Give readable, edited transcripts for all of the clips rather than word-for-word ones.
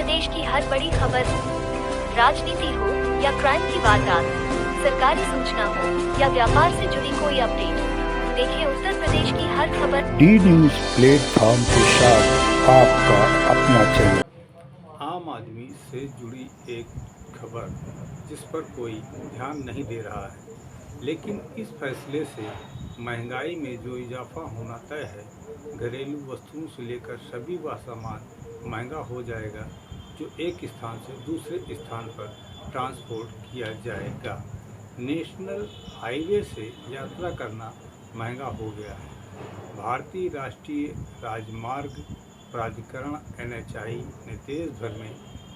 प्रदेश की हर बड़ी खबर, राजनीति हो या क्राइम की वारदात, सरकारी सूचना हो या व्यापार से जुड़ी कोई अपडेट, देखिए उत्तर प्रदेश की हर खबर डी न्यूज प्लेटफॉर्म के साथ आपका अपना चैनल। आम आदमी से जुड़ी एक खबर जिस पर कोई ध्यान नहीं दे रहा है, लेकिन इस फैसले से महंगाई में जो इजाफा होना तय है, घरेलू वस्तुओं से लेकर सभी वह सामान महंगा हो जाएगा जो एक स्थान से दूसरे स्थान पर ट्रांसपोर्ट किया जाएगा। नेशनल हाईवे से यात्रा करना महंगा हो गया है। भारतीय राष्ट्रीय राजमार्ग प्राधिकरण NHAI ने देश भर में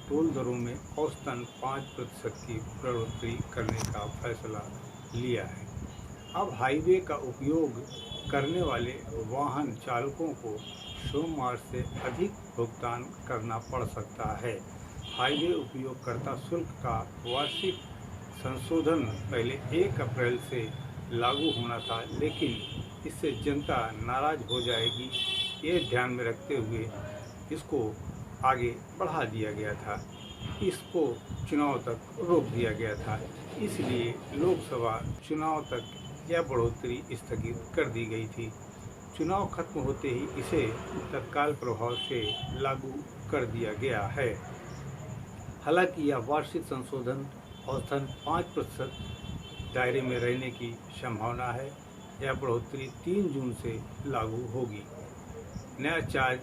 टोल दरों में औसतन 5% की बढ़ोतरी करने का फैसला लिया है। अब हाईवे का उपयोग करने वाले वाहन चालकों को सोमवार से अधिक भुगतान करना पड़ सकता है। हाईवे उपयोगकर्ता शुल्क का वार्षिक संशोधन पहले 1 अप्रैल से लागू होना था, लेकिन इससे जनता नाराज हो जाएगी, ये ध्यान में रखते हुए इसको आगे बढ़ा दिया गया था। इसको चुनाव तक रोक दिया गया था, इसलिए लोकसभा चुनाव तक यह बढ़ोतरी स्थगित कर दी गई थी। चुनाव खत्म होते ही इसे तत्काल प्रभाव से लागू कर दिया गया है। हालांकि यह वार्षिक संशोधन औसतन 5% दायरे में रहने की संभावना है। यह बढ़ोतरी 3 जून से लागू होगी। नया चार्ज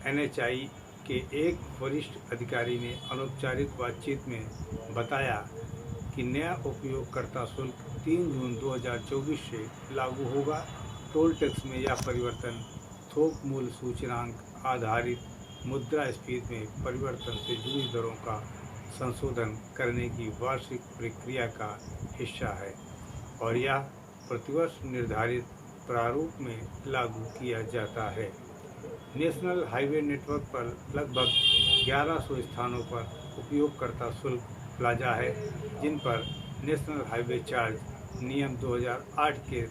NHAI के एक वरिष्ठ अधिकारी ने अनौपचारिक बातचीत में बताया कि नया उपयोगकर्ता शुल्क 3 जून 2024 से लागू होगा। टोल टैक्स में यह परिवर्तन थोक मूल्य सूचकांक आधारित मुद्रास्फीति में परिवर्तन से जुड़ी दरों का संशोधन करने की वार्षिक प्रक्रिया का हिस्सा है और यह प्रतिवर्ष निर्धारित प्रारूप में लागू किया जाता है। नेशनल हाईवे नेटवर्क पर लगभग 1100 स्थानों पर उपयोगकर्ता शुल्क प्लाजा है, जिन पर नेशनल हाईवे चार्ज नियम 2008 के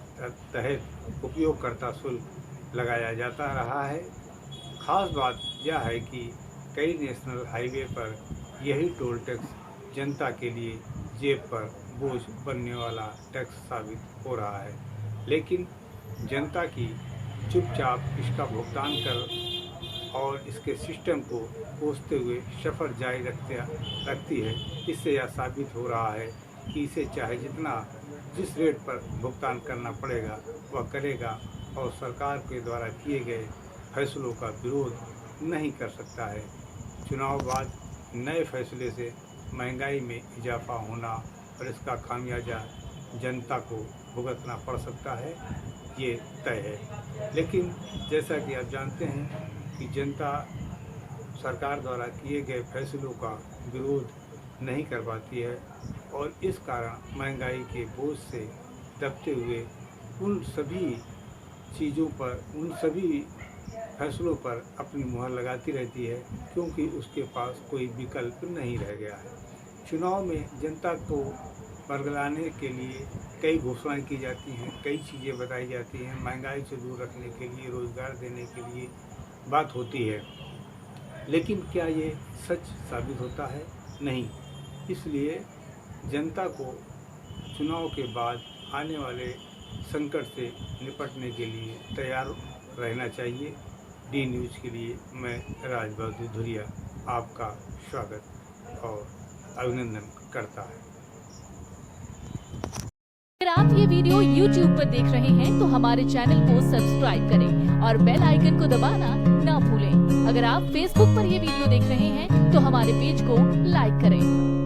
तहत उपयोगकर्ता शुल्क लगाया जाता रहा है। खास बात यह है कि कई नेशनल हाईवे पर यही टोल टैक्स जनता के लिए जेब पर बोझ बनने वाला टैक्स साबित हो रहा है, लेकिन जनता की चुपचाप इसका भुगतान कर और इसके सिस्टम को कोसते हुए सफ़र जारी रखती है। इससे यह साबित हो रहा है कि इसे चाहे जिस रेट पर भुगतान करना पड़ेगा वह करेगा और सरकार के द्वारा किए गए फैसलों का विरोध नहीं कर सकता है। चुनाव बाद नए फैसले से महंगाई में इजाफा होना और इसका खामियाजा जनता को भुगतना पड़ सकता है, ये तय है। लेकिन जैसा कि आप जानते हैं कि जनता सरकार द्वारा किए गए फैसलों का विरोध नहीं कर पाती है और इस कारण महंगाई के बोझ से दबते हुए उन सभी चीज़ों पर, उन सभी फैसलों पर अपनी मुहर लगाती रहती है, क्योंकि उसके पास कोई विकल्प नहीं रह गया है। चुनाव में जनता को बरगलाने के लिए कई घोषणाएं की जाती हैं, कई चीज़ें बताई जाती हैं, महंगाई से दूर रखने के लिए, रोज़गार देने के लिए बात होती है, लेकिन क्या ये सच साबित होता है? नहीं। इसलिए जनता को चुनाव के बाद आने वाले संकट से निपटने के लिए तैयार रहना चाहिए। डी न्यूज़ के लिए मैं राजबहादुर धुरिया आपका स्वागत और अभिनंदन करता है। अगर आप ये वीडियो YouTube पर देख रहे हैं तो हमारे चैनल को सब्सक्राइब करें और बेल आइकन को दबाना ना भूलें। अगर आप Facebook पर ये वीडियो देख रहे हैं तो हमारे पेज को लाइक करें।